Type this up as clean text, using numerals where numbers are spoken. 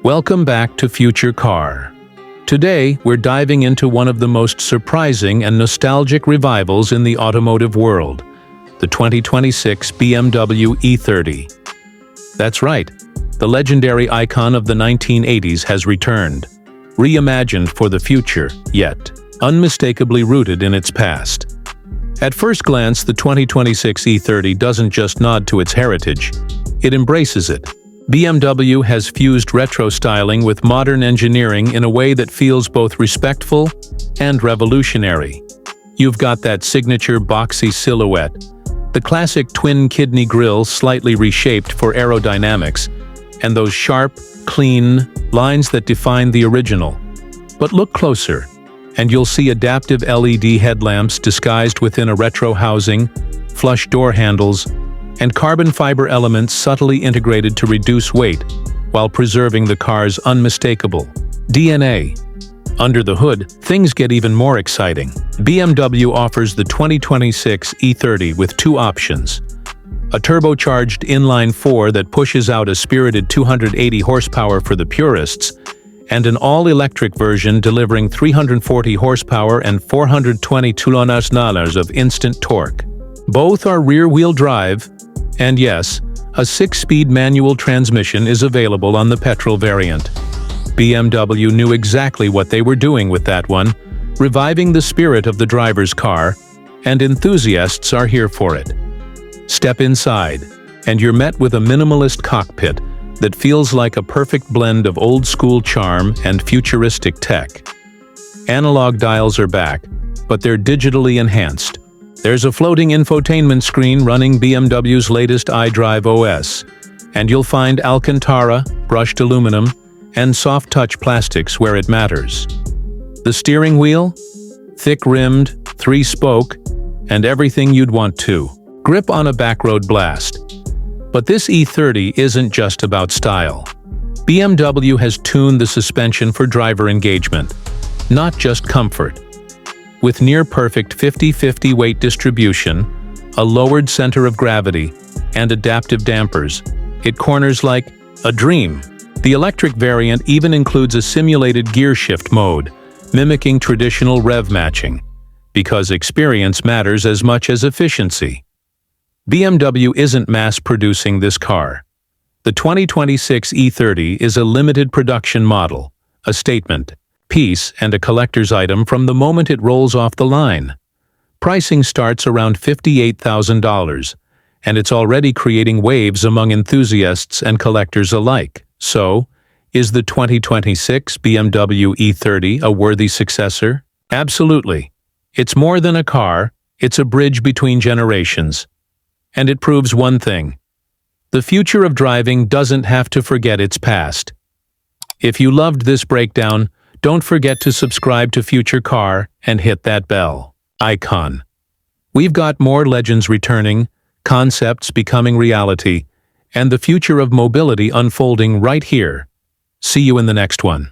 Welcome back to Future Car. Today, we're diving into one of the most surprising and nostalgic revivals in the automotive world, the 2026 BMW E30. That's right, the legendary icon of the 1980s has returned, reimagined for the future, yet unmistakably rooted in its past. At first glance, the 2026 E30 doesn't just nod to its heritage, it embraces it. BMW has fused retro styling with modern engineering in a way that feels both respectful and revolutionary. You've got that signature boxy silhouette, the classic twin-kidney grille slightly reshaped for aerodynamics, and those sharp, clean lines that define the original. But look closer, and you'll see adaptive LED headlamps disguised within a retro housing, flush door handles, and carbon fiber elements subtly integrated to reduce weight while preserving the car's unmistakable DNA. Under the hood, things get even more exciting. BMW offers the 2026 E30 with two options: a turbocharged inline-4 that pushes out a spirited 280 horsepower for the purists, and an all-electric version delivering 340 horsepower and 420 kN of instant torque. Both are rear-wheel drive, and yes, a 6-speed manual transmission is available on the petrol variant. BMW knew exactly what they were doing with that one, reviving the spirit of the driver's car, and enthusiasts are here for it. Step inside, and you're met with a minimalist cockpit that feels like a perfect blend of old-school charm and futuristic tech. Analog dials are back, but they're digitally enhanced. There's a floating infotainment screen running BMW's latest iDrive OS, and you'll find Alcantara, brushed aluminum, and soft-touch plastics where it matters. The steering wheel? Thick-rimmed, 3-spoke, and everything you'd want to. Grip on a backroad blast. But this E30 isn't just about style. BMW has tuned the suspension for driver engagement, not just comfort. With near-perfect 50-50 weight distribution, a lowered center of gravity, and adaptive dampers, it corners like a dream. The electric variant even includes a simulated gear shift mode, mimicking traditional rev matching, because experience matters as much as efficiency. BMW isn't mass-producing this car. The 2026 E30 is a limited production model, a statement piece and a collector's item from the moment it rolls off the line. Pricing starts around $58,000, and it's already creating waves among enthusiasts and collectors alike. So, is the 2026 BMW E30 a worthy successor? Absolutely. It's more than a car, it's a bridge between generations. And it proves one thing: the future of driving doesn't have to forget its past. If you loved this breakdown, don't forget to subscribe to Future Car and hit that bell icon. We've got more legends returning, concepts becoming reality, and the future of mobility unfolding right here. See you in the next one.